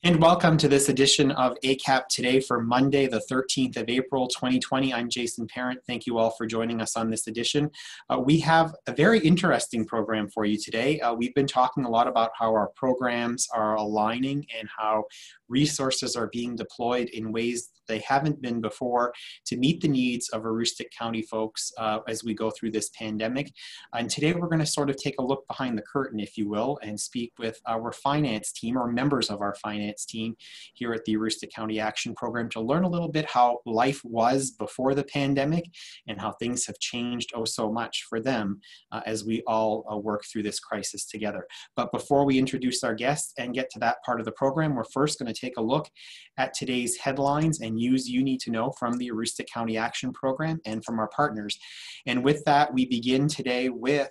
And welcome to this edition of ACAP Today for Monday, the 13th of April, 2020. I'm Jason Parent. Thank you all for joining us on this edition. We have a very interesting program for you today. We've been talking a lot about how our programs are aligning and how resources are being deployed in ways they haven't been before to meet the needs of Aroostook County folks as we go through this pandemic. And today we're going to sort of take a look behind the curtain, if you will, and speak with our finance team or members of our finance team here at the Aroostook County Action Program to learn a little bit how life was before the pandemic and how things have changed oh so much for them as we all work through this crisis together. But before we introduce our guests and get to that part of the program, we're first going to take a look at today's headlines and news you need to know from the Aroostook County Action Program and from our partners. And with that, we begin today with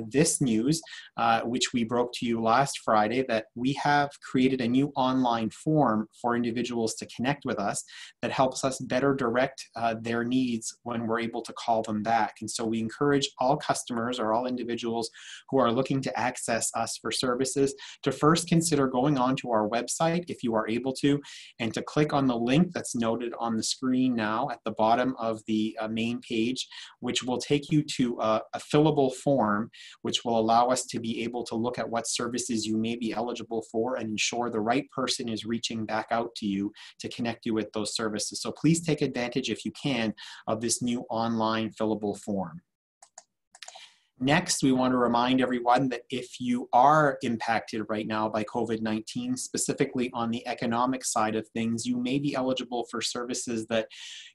this news, which we broke to you last Friday, that we have created a new online form for individuals to connect with us that helps us better direct their needs when we're able to call them back. And so we encourage all customers or all individuals who are looking to access us for services to first consider going onto our website if you are able to, and to click on the link that's noted on the screen now at the bottom of the main page, which will take you to a fillable form, which will allow us to be able to look at what services you may be eligible for and ensure the right person is reaching back out to you to connect you with those services. So please take advantage, if you can, of this new online fillable form. Next, we want to remind everyone that if you are impacted right now by COVID-19, specifically on the economic side of things, you may be eligible for services that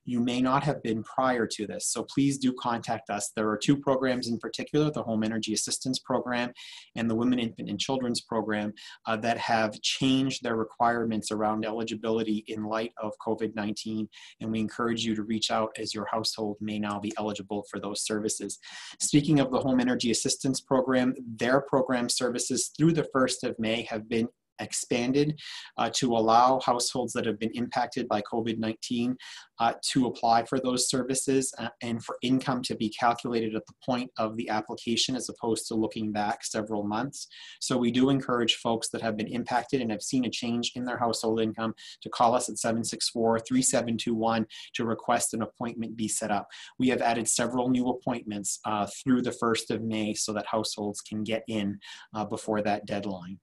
you may not have been prior to this. So please do contact us. There are two programs in particular, the Home Energy Assistance Program and the Women, Infant, and Children's Program that have changed their requirements around eligibility in light of COVID-19. And we encourage you to reach out as your household may now be eligible for those services. Speaking of the Home Energy Assistance Program, their program services through the 1st of May have been expanded to allow households that have been impacted by COVID-19 to apply for those services and for income to be calculated at the point of the application as opposed to looking back several months. So we do encourage folks that have been impacted and have seen a change in their household income to call us at 764-3721 to request an appointment be set up. We have added several new appointments through the 1st of May so that households can get in before that deadline.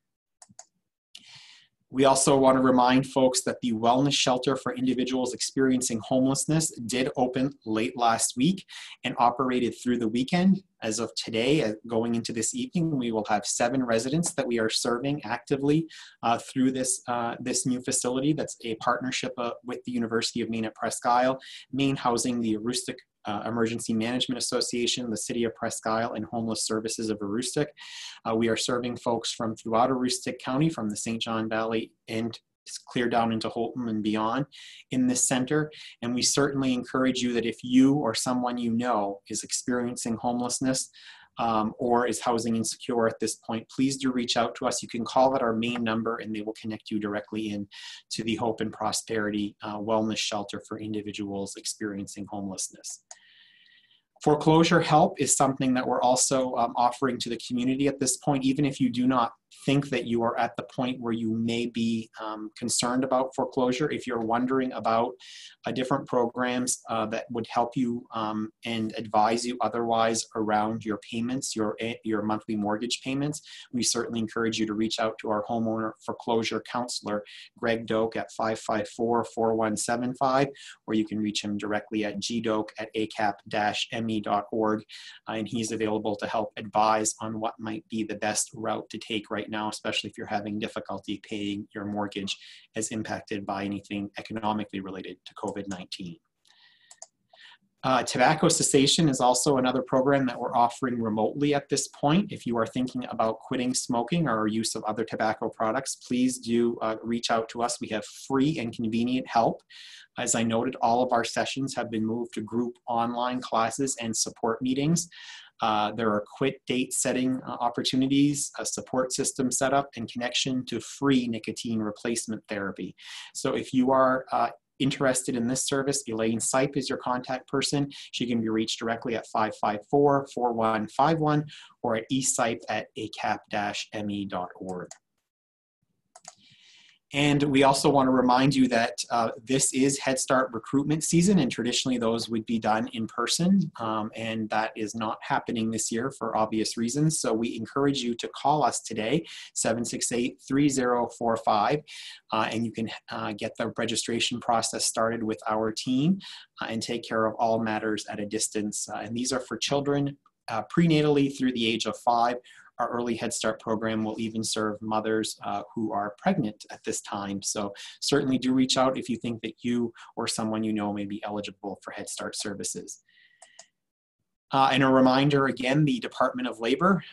We also want to remind folks that the wellness shelter for individuals experiencing homelessness did open late last week and operated through the weekend. As of today, going into this evening, we will have 7 residents that we are serving actively through this new facility. That's a partnership with the University of Maine at Presque Isle, Maine housing the Aroostook Emergency Management Association, the City of Presque Isle, and Homeless Services of Aroostook. We are serving folks from throughout Aroostook County, from the St. John Valley and clear down into Holton and beyond in this center. And we certainly encourage you that if you or someone you know is experiencing homelessness or is housing insecure at this point, please do reach out to us. You can call at our main number and they will connect you directly in to the Hope and Prosperity Wellness Shelter for individuals experiencing homelessness. Foreclosure help is something that we're also offering to the community at this point, even if you do not think that you are at the point where you may be concerned about foreclosure. If you're wondering about different programs that would help you and advise you otherwise around your payments, your monthly mortgage payments, we certainly encourage you to reach out to our homeowner foreclosure counselor, Greg Doak, at 554-4175, or you can reach him directly at gdoak@acap-me.org, and he's available to help advise on what might be the best route to take right now, especially if you're having difficulty paying your mortgage as impacted by anything economically related to COVID-19. Tobacco cessation is also another program that we're offering remotely at this point. If you are thinking about quitting smoking or use of other tobacco products, please do reach out to us. We have free and convenient help. As I noted, all of our sessions have been moved to group online classes and support meetings. There are quit date setting opportunities, a support system setup, and connection to free nicotine replacement therapy. So if you are interested in this service, Elaine Sipe is your contact person. She can be reached directly at 554-4151 or at esipe@acap-me.org. And we also want to remind you that this is Head Start recruitment season, and traditionally those would be done in person, and that is not happening this year for obvious reasons. So we encourage you to call us today, 768-3045, and you can get the registration process started with our team and take care of all matters at a distance. And these are for children prenatally through the age of 5. Our early Head Start program will even serve mothers who are pregnant at this time. So certainly do reach out if you think that you or someone you know may be eligible for Head Start services. And a reminder again, the Department of Labor,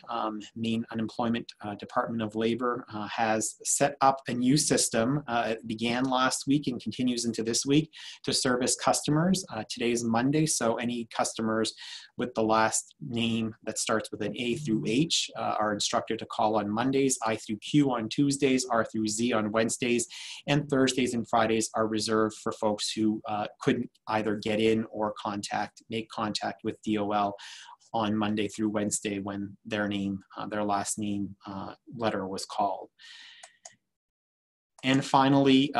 Maine Unemployment Department of Labor has set up a new system. It began last week and continues into this week to service customers. Today is Monday, so any customers with the last name that starts with an A through H are instructed to call on Mondays, I through Q on Tuesdays, R through Z on Wednesdays, and Thursdays and Fridays are reserved for folks who couldn't either get in or make contact with DOL on Monday through Wednesday when their name, their last name letter was called. And finally,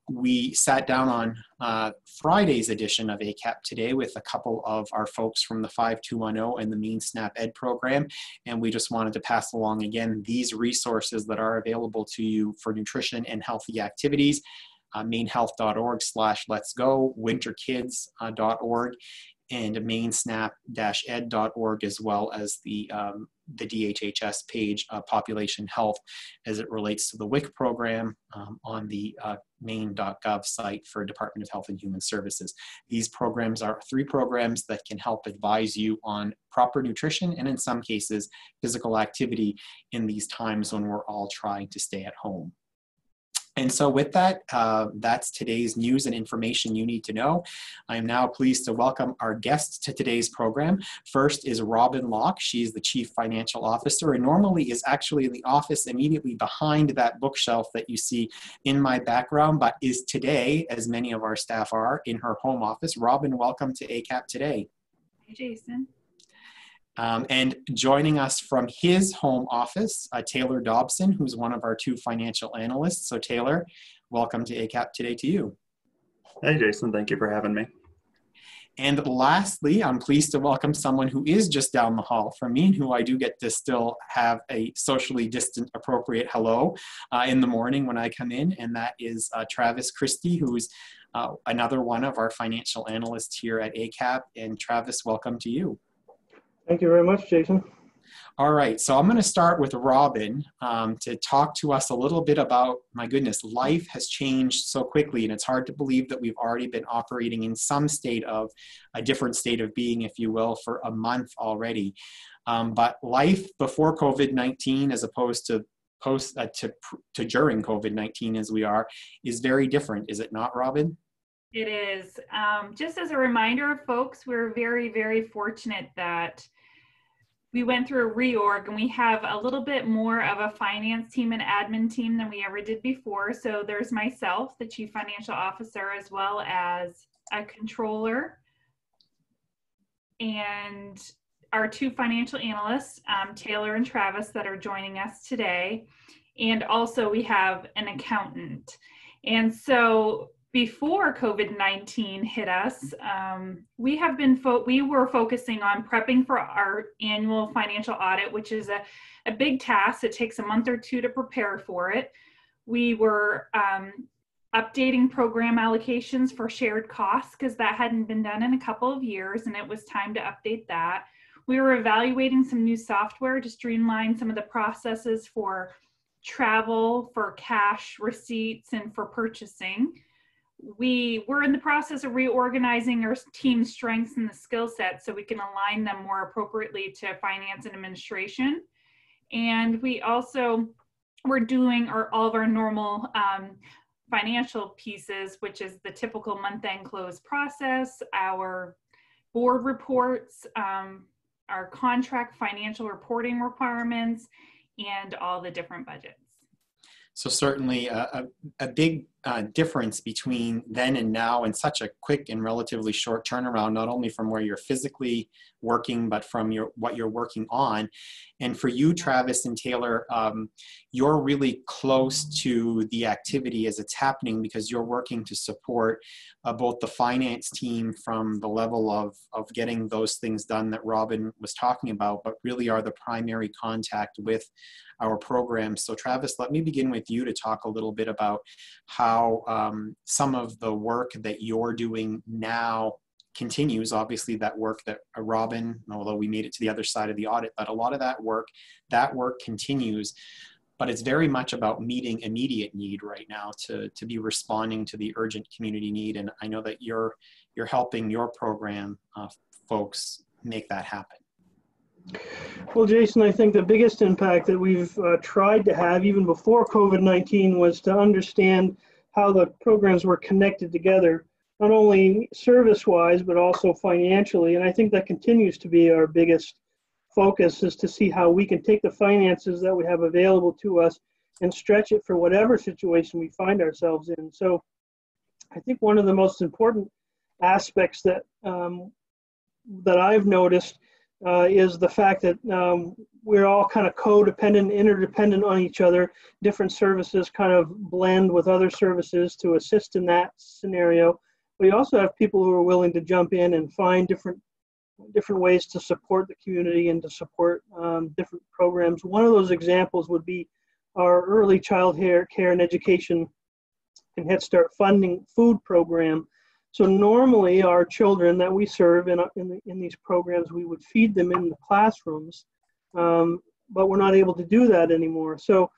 we sat down on Friday's edition of ACAP Today with a couple of our folks from the 5210 and the Maine SNAP Ed program. And we just wanted to pass along again these resources that are available to you for nutrition and healthy activities. mainehealth.org/letsgo, winterkids.org, and mainsnap-ed.org, as well as the DHHS page, Population Health, as it relates to the WIC program on the maine.gov site for Department of Health and Human Services. These programs are 3 programs that can help advise you on proper nutrition and in some cases physical activity in these times when we're all trying to stay at home. And so with that, that's today's news and information you need to know. I am now pleased to welcome our guests to today's program. First is Robin Locke. She's the Chief Financial Officer and normally is actually in the office immediately behind that bookshelf that you see in my background, but is today, as many of our staff are, in her home office. Robin, welcome to ACAP Today. Hey, Jason. And joining us from his home office, Taylor Dobson, who's one of our 2 financial analysts. So Taylor, welcome to ACAP Today to you. Hey, Jason. Thank you for having me. And lastly, I'm pleased to welcome someone who is just down the hall from me and who I do get to still have a socially distant, appropriate hello in the morning when I come in. And that is Travis Christie, who's another one of our financial analysts here at ACAP. And Travis, welcome to you. Thank you very much, Jason. All right, so I'm going to start with Robin to talk to us a little bit about, my goodness, life has changed so quickly, and it's hard to believe that we've already been operating in some state of, a different state of being, if you will, for a month already. But life before COVID-19, as opposed to during COVID-19 as we are, is very different, is it not, Robin? It is. Just as a reminder, folks, we're very, very fortunate that we went through a reorg and we have a little bit more of a finance team and admin team than we ever did before. So there's myself, the Chief Financial Officer, as well as a controller and our 2 financial analysts, Taylor and Travis, that are joining us today. And also we have an accountant. And so before COVID-19 hit us, we were focusing on prepping for our annual financial audit, which is a big task. It takes a month or 2 to prepare for it. We were updating program allocations for shared costs because that hadn't been done in a couple of years, and it was time to update that. We were evaluating some new software to streamline some of the processes for travel, for cash receipts, and for purchasing. We were in the process of reorganizing our team strengths and the skill sets so we can align them more appropriately to finance and administration. And we also were doing all of our normal financial pieces, which is the typical month-end close process, our board reports, our contract financial reporting requirements, and all the different budgets. So certainly a big difference between then and now, and such a quick and relatively short turnaround, not only from where you're physically working, but from what you're working on. And for you, Travis and Taylor, you're really close to the activity as it's happening, because you're working to support both the finance team from the level of getting those things done that Robin was talking about, but really are the primary contact with our programs. So Travis, let me begin with you to talk a little bit about how some of the work that you're doing now continues. Obviously that work that Robin, although we made it to the other side of the audit, but a lot of that work continues, but it's very much about meeting immediate need right now to be responding to the urgent community need. And I know that you're helping your program folks make that happen. Well, Jason, I think the biggest impact that we've tried to have even before COVID-19 was to understand how the programs were connected together, not only service-wise, but also financially. And I think that continues to be our biggest focus, is to see how we can take the finances that we have available to us and stretch it for whatever situation we find ourselves in. So I think one of the most important aspects that I've noticed is the fact that we're all kind of codependent, interdependent on each other. Different services kind of blend with other services to assist in that scenario. We also have people who are willing to jump in and find different ways to support the community and to support different programs. One of those examples would be our early child care and education and Head Start funding food program. So normally our children that we serve in these programs, we would feed them in the classrooms, but we're not able to do that anymore. So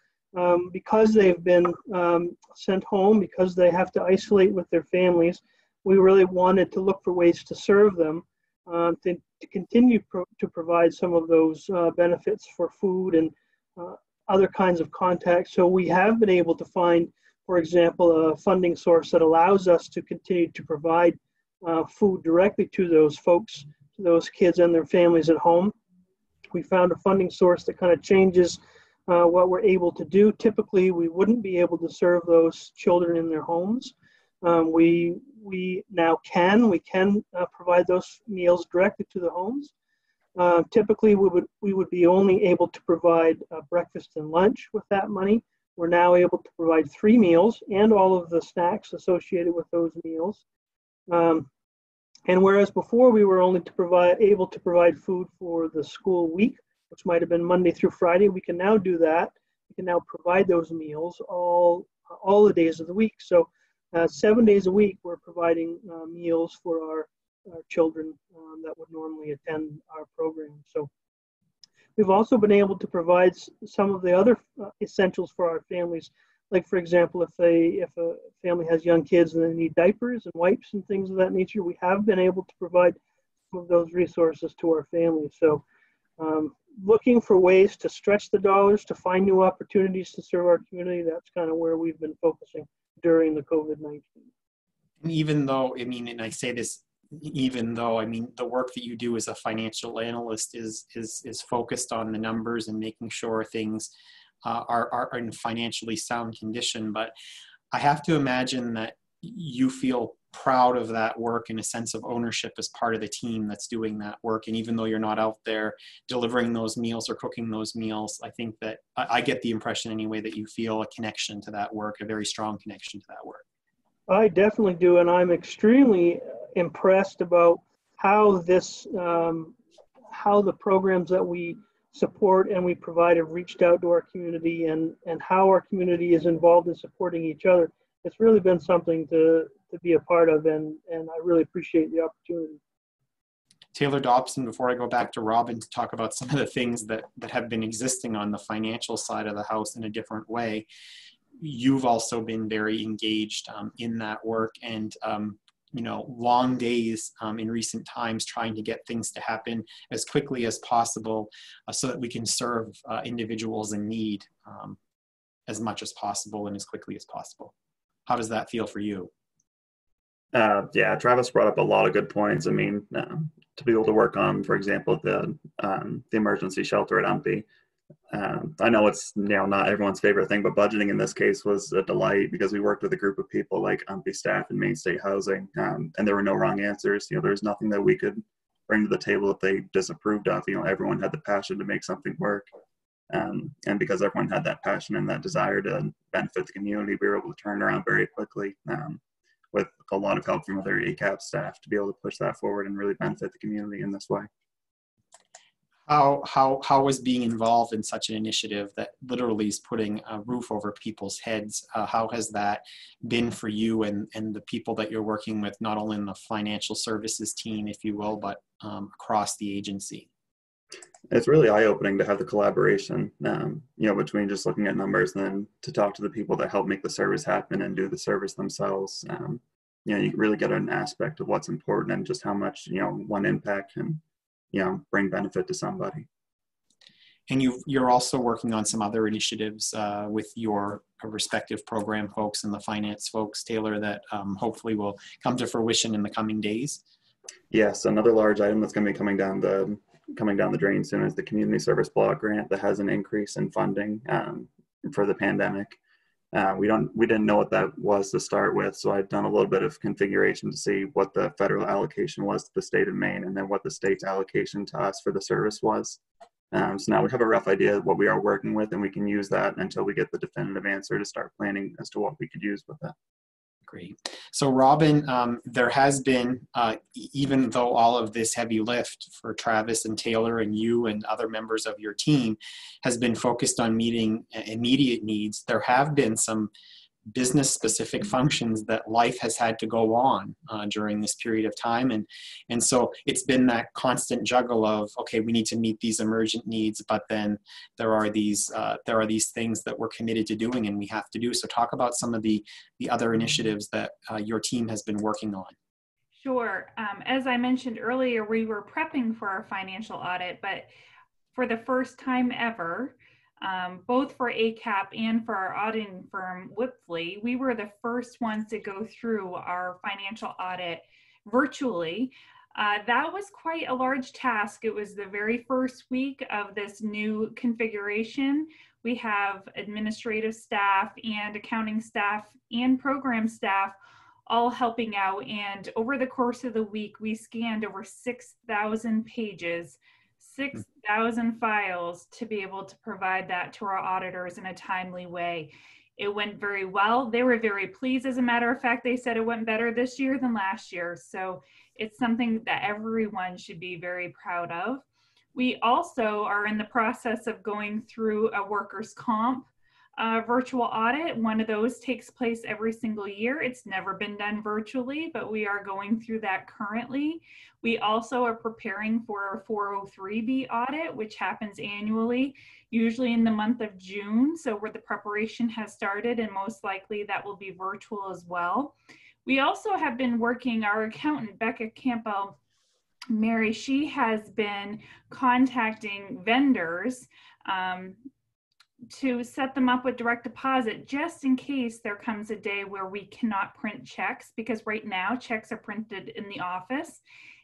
because they've been sent home, because they have to isolate with their families, we really wanted to look for ways to serve them, to continue to provide some of those benefits for food and other kinds of contacts. So we have been able to find, for example, a funding source that allows us to continue to provide food directly to those folks, to those kids and their families at home. We found a funding source that kind of changes what we're able to do. Typically, we wouldn't be able to serve those children in their homes. We now can provide those meals directly to the homes. Typically, we would be only able to provide breakfast and lunch with that money. We're now able to provide 3 meals and all of the snacks associated with those meals. And whereas before we were only able to provide food for the school week, which might have been Monday through Friday, we can now do that. We can now provide those meals all the days of the week. So 7 days a week, we're providing meals for our children that would normally attend our program. So we've also been able to provide some of the other essentials for our families. Like, for example, if a family has young kids and they need diapers and wipes and things of that nature, we have been able to provide some of those resources to our families. So looking for ways to stretch the dollars, to find new opportunities to serve our community, that's kind of where we've been focusing during the COVID-19. And even though, I mean, and I say this, even though, I mean, the work that you do as a financial analyst is focused on the numbers and making sure things are in financially sound condition, but I have to imagine that you feel proud of that work and a sense of ownership as part of the team that's doing that work. And even though you're not out there delivering those meals or cooking those meals, I think that I get the impression anyway that you feel a connection to that work, a very strong connection to that work. I definitely do, and I'm extremely impressed about how the programs that we support and we provide have reached out to our community, and how our community is involved in supporting each other. It's really been something to be a part of, and I really appreciate the opportunity. Taylor Dobson, before I go back to Robin to talk about some of the things that have been existing on the financial side of the house in a different way, you've also been very engaged in that work, and long days in recent times trying to get things to happen as quickly as possible so that we can serve individuals in need as much as possible and as quickly as possible. How does that feel for you? Yeah, Travis brought up a lot of good points. I mean, to be able to work on, for example, the emergency shelter at Umpy, I know it's not everyone's favorite thing, but budgeting in this case was a delight because we worked with a group of people like UMPI staff and Main State Housing, and there were no wrong answers. There was nothing that we could bring to the table that they disapproved of. Everyone had the passion to make something work, and because everyone had that passion and that desire to benefit the community, we were able to turn around very quickly with a lot of help from other ACAP staff to be able to push that forward and really benefit the community in this way. How was being involved in such an initiative that literally is putting a roof over people's heads? How has that been for you and the people that you're working with, not only in the financial services team, if you will, but across the agency? It's really eye-opening to have the collaboration, between just looking at numbers and then to talk to the people that help make the service happen and do the service themselves. You really get an aspect of what's important and just how much, one impact can bring benefit to somebody. And you're also working on some other initiatives with your respective program folks and the finance folks, Taylor, that hopefully will come to fruition in the coming days. Yes, another large item that's going to be coming down the drain soon is the community service block grant that has an increase in funding for the pandemic. We didn't know what that was to start with, so I've done a little bit of configuration to see what the federal allocation was to the state of Maine and then what the state's allocation to us for the service was. So now we have a rough idea of what we are working with, and we can use that until we get the definitive answer to start planning as to what we could use with that. Great. So Robin, there has been, even though all of this heavy lift for Travis and Taylor and you and other members of your team has been focused on meeting immediate needs, there have been some business-specific functions that life has had to go on during this period of time. And so it's been that constant juggle of, okay, we need to meet these emergent needs, but then there are these things that we're committed to doing and we have to do. So talk about some of the other initiatives that your team has been working on. Sure. As I mentioned earlier, we were prepping for our financial audit, but for the first time ever, both for ACAP and for our auditing firm, Whipfly, we were the first ones to go through our financial audit virtually. That was quite a large task. It was the very first week of this new configuration. We have administrative staff and accounting staff and program staff all helping out. And over the course of the week, we scanned over 6,000 pages, 6,000 files to be able to provide that to our auditors in a timely way. It went very well. They were very pleased. As a matter of fact, they said it went better this year than last year. So it's something that everyone should be very proud of. We also are in the process of going through a workers' comp virtual audit. One of those takes place every single year. It's never been done virtually, but we are going through that currently. We also are preparing for our 403B audit, which happens annually, usually in the month of June. So where the preparation has started, and most likely that will be virtual as well. We also have been working, our accountant, Becca Campbell Mary, she has been contacting vendors to set them up with direct deposit, just in case there comes a day where we cannot print checks, because right now checks are printed in the office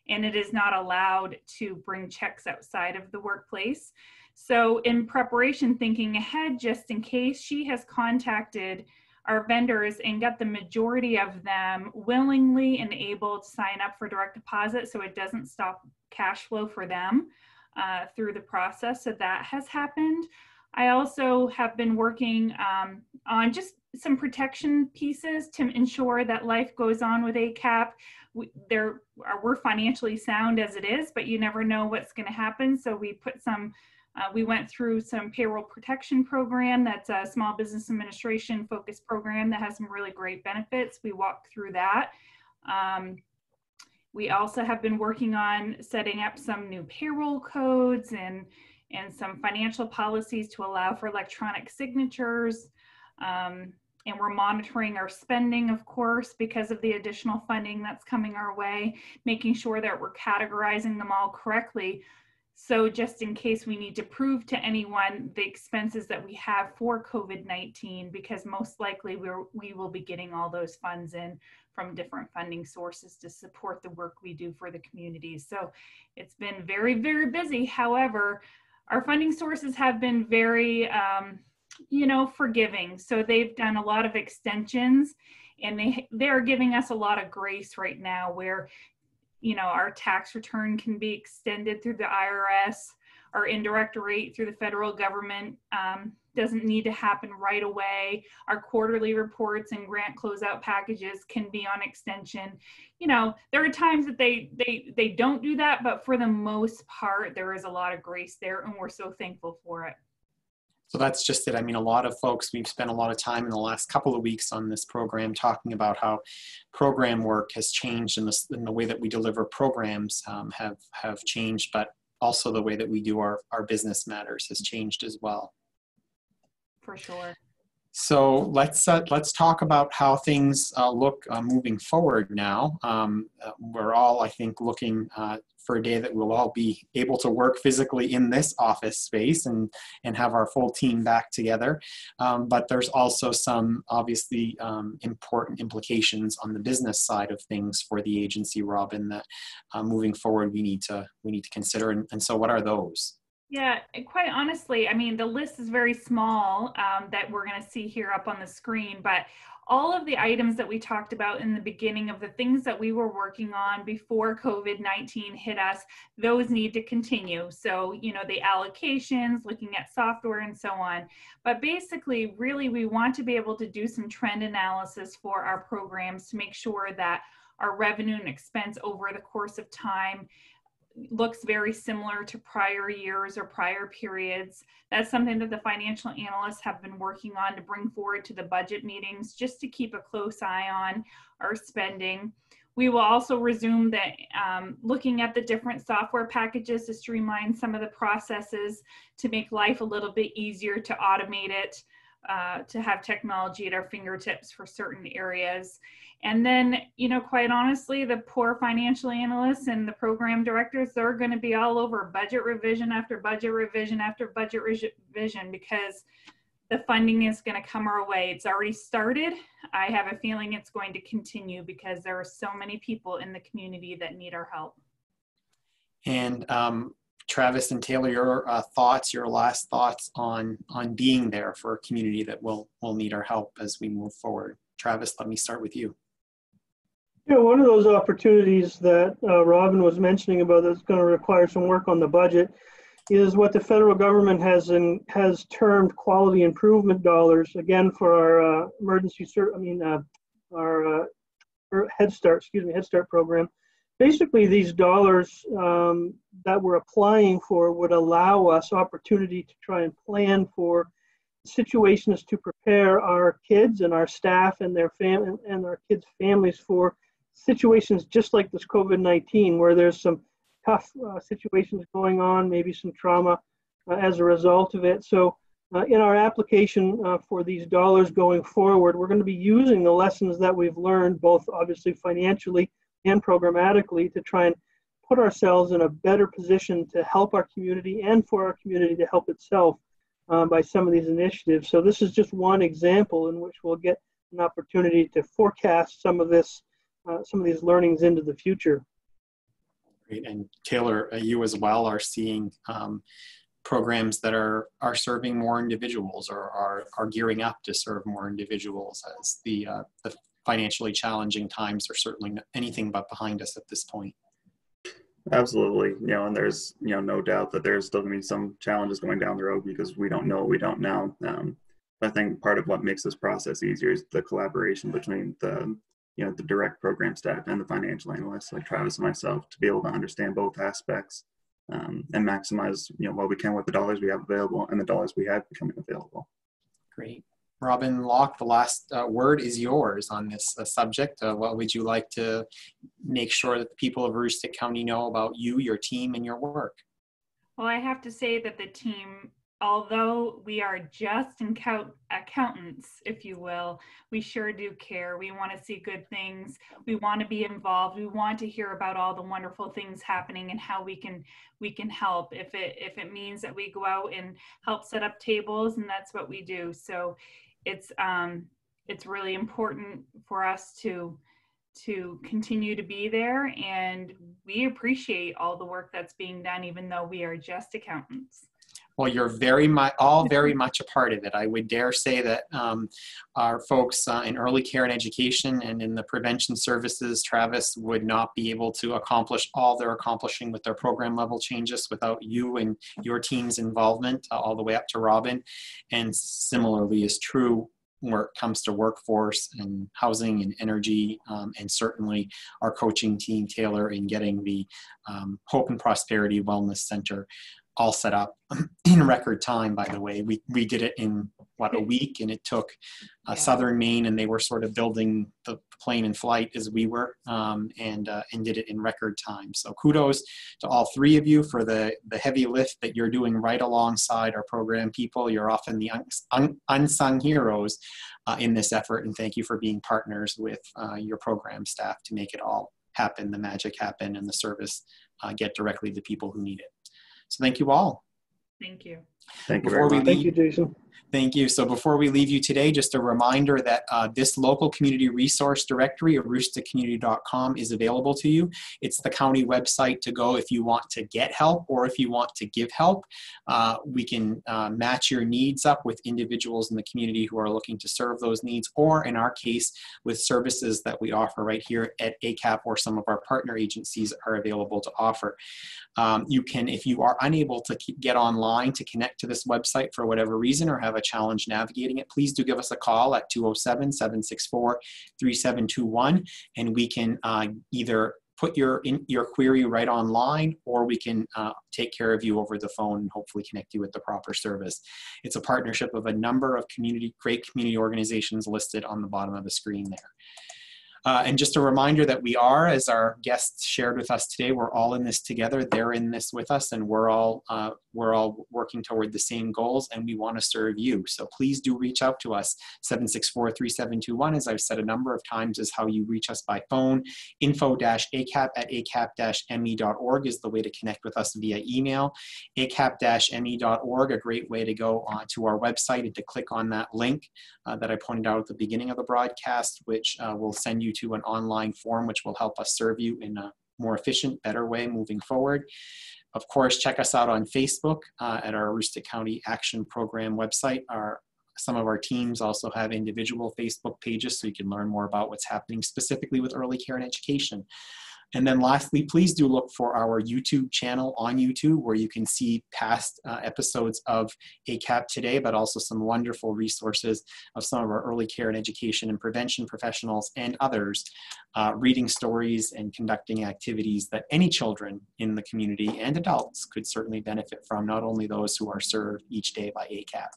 and it is not allowed to bring checks outside of the workplace. So in preparation, thinking ahead, just in case, she has contacted our vendors and got the majority of them willingly and able to sign up for direct deposit, so it doesn't stop cash flow for them through the process. So that has happened. I also have been working on just some protection pieces to ensure that life goes on with ACAP. We're financially sound as it is, but you never know what's going to happen. So we put some, we went through some payroll protection program. That's a small business administration focused program that has some really great benefits. We walked through that. We also have been working on setting up some new payroll codes and some financial policies to allow for electronic signatures. And we're monitoring our spending, of course, because of the additional funding that's coming our way, making sure that we're categorizing them all correctly. So just in case we need to prove to anyone the expenses that we have for COVID-19, because most likely we will be getting all those funds in from different funding sources to support the work we do for the community. So it's been very, very busy. However, Our funding sources have been very, forgiving. So they've done a lot of extensions, and they're giving us a lot of grace right now where, our tax return can be extended through the IRS. Our indirect rate through the federal government doesn't need to happen right away. Our quarterly reports and grant closeout packages can be on extension. There are times that they don't do that, but for the most part, there is a lot of grace there, and we're so thankful for it. So that's just it. I mean, a lot of folks, we've spent a lot of time in the last couple of weeks on this program talking about how program work has changed, and the way that we deliver programs have changed, but also the way that we do our business matters has changed as well. For sure. So let's talk about how things look moving forward now. We're all, I think, looking for a day that we'll all be able to work physically in this office space and have our full team back together. But there's also some obviously important implications on the business side of things for the agency, Robin, that moving forward we need to consider. And so what are those? Yeah, quite honestly, I mean, the list is very small that we're going to see here up on the screen, but all of the items that we talked about in the beginning of the things that we were working on before COVID-19 hit us, those need to continue. So, the allocations, looking at software and so on. But basically, really, we want to be able to do some trend analysis for our programs to make sure that our revenue and expense over the course of time looks very similar to prior years or prior periods. That's something that the financial analysts have been working on to bring forward to the budget meetings, just to keep a close eye on our spending. We will also resume looking at the different software packages to streamline some of the processes, to make life a little bit easier, to automate it, to have technology at our fingertips for certain areas. And then, quite honestly, the poor financial analysts and the program directors, they're going to be all over budget revision after budget revision after budget revision, because the funding is going to come our way. It's already started. I have a feeling it's going to continue because there are so many people in the community that need our help. And Travis and Taylor, your last thoughts on being there for a community that will need our help as we move forward. Travis, let me start with you. Yeah, one of those opportunities that Robin was mentioning about that's going to require some work on the budget is what the federal government has termed quality improvement dollars, again, for our our Head Start program. Basically, these dollars that we're applying for would allow us opportunity to try and plan for situations to prepare our kids and our staff and their and our kids' families for situations just like this COVID-19, where there's some tough situations going on, maybe some trauma as a result of it. So in our application for these dollars going forward, we're going to be using the lessons that we've learned, both obviously financially and programmatically, to try and put ourselves in a better position to help our community and for our community to help itself by some of these initiatives. So this is just one example in which we'll get an opportunity to forecast some of these learnings into the future. Great. And Taylor, you as well are seeing programs that are serving more individuals or are gearing up to serve more individuals, as the financially challenging times are certainly anything but behind us at this point. Absolutely. And there's, no doubt that there's still going to be some challenges going down the road because we don't know what we don't know. I think part of what makes this process easier is the collaboration between the direct program staff and the financial analysts like Travis and myself, to be able to understand both aspects and maximize, what we can with the dollars we have available and the dollars we have becoming available. Great. Robin Locke, the last word is yours on this subject. What would you like to make sure that the people of Aroostook County know about you, your team, and your work? Well, I have to say that the team, although we are just accountants, if you will, we sure do care. We want to see good things. We want to be involved. We want to hear about all the wonderful things happening and how we can help. If it means that we go out and help set up tables, and that's what we do. So it's really important for us to continue to be there, and we appreciate all the work that's being done, even though we are just accountants. Well, you're all very much a part of it. I would dare say that our folks in early care and education and in the prevention services, Travis, would not be able to accomplish all they're accomplishing with their program level changes without you and your team's involvement, all the way up to Robin. And similarly is true where it comes to workforce and housing and energy, and certainly our coaching team, Taylor, in getting the Hope and Prosperity Wellness Center all set up in record time, by the way. We did it in, a week, and it took Southern Maine, and they were sort of building the plane in flight as we were, and did it in record time. So kudos to all three of you for the heavy lift that you're doing right alongside our program people. You're often the unsung heroes in this effort, and thank you for being partners with your program staff to make it all happen, the magic happen, and the service get directly to people who need it. So thank you all. Thank you. Thank you very much. Thank you, Jason. Thank you. So before we leave you today, just a reminder that this local community resource directory, aroostookcommunity.com, is available to you. It's the county website to go if you want to get help or if you want to give help. We can match your needs up with individuals in the community who are looking to serve those needs, or in our case, with services that we offer right here at ACAP or some of our partner agencies are available to offer. You can, if you are unable to get online to connect to this website for whatever reason or have a challenge navigating it, please do give us a call at 207-764-3721, and we can either put your query right online, or we can take care of you over the phone and hopefully connect you with the proper service. It's a partnership of a number of great community organizations listed on the bottom of the screen there. And just a reminder that we are, as our guests shared with us today, we're all in this together. They're in this with us, and we're all working toward the same goals, and we want to serve you. So please do reach out to us. 764-3721, as I've said a number of times, is how you reach us by phone. info-acap@acap-me.org is the way to connect with us via email. acap-me.org, a great way to go to our website and to click on that link that I pointed out at the beginning of the broadcast, which will send you to an online form which will help us serve you in a more efficient, better way moving forward. Of course, check us out on Facebook at our Aroostook County Action Program website. Some of our teams also have individual Facebook pages, so you can learn more about what's happening specifically with early care and education. And then lastly, please do look for our YouTube channel on YouTube, where you can see past episodes of ACAP Today, but also some wonderful resources of some of our early care and education and prevention professionals and others reading stories and conducting activities that any children in the community and adults could certainly benefit from, not only those who are served each day by ACAP.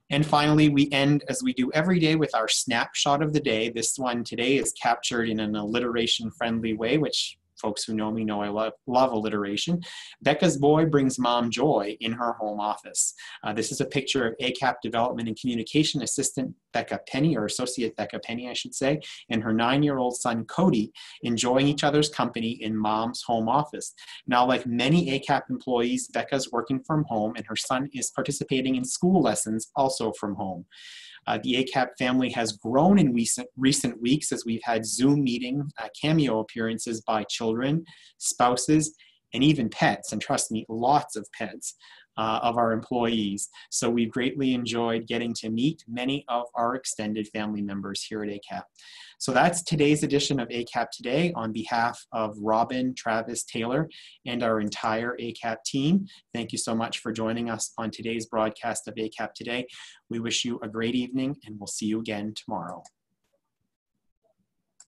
And finally, we end, as we do every day, with our snapshot of the day. This one today is captured in an alliteration-friendly way, which folks who know me know I love alliteration. Becca's boy brings mom joy in her home office. This is a picture of ACAP Development and Communication Assistant Becca Penny, or Associate Becca Penny, I should say, and her 9-year-old son, Cody, enjoying each other's company in mom's home office. Now, like many ACAP employees, Becca's working from home, and her son is participating in school lessons also from home. The ACAP family has grown in recent weeks as we've had Zoom meeting, cameo appearances by children, spouses, and even pets, and trust me, lots of pets of our employees. So we've greatly enjoyed getting to meet many of our extended family members here at ACAP. So that's today's edition of ACAP Today. On behalf of Robin, Travis, Taylor, and our entire ACAP team, thank you so much for joining us on today's broadcast of ACAP Today. We wish you a great evening, and we'll see you again tomorrow.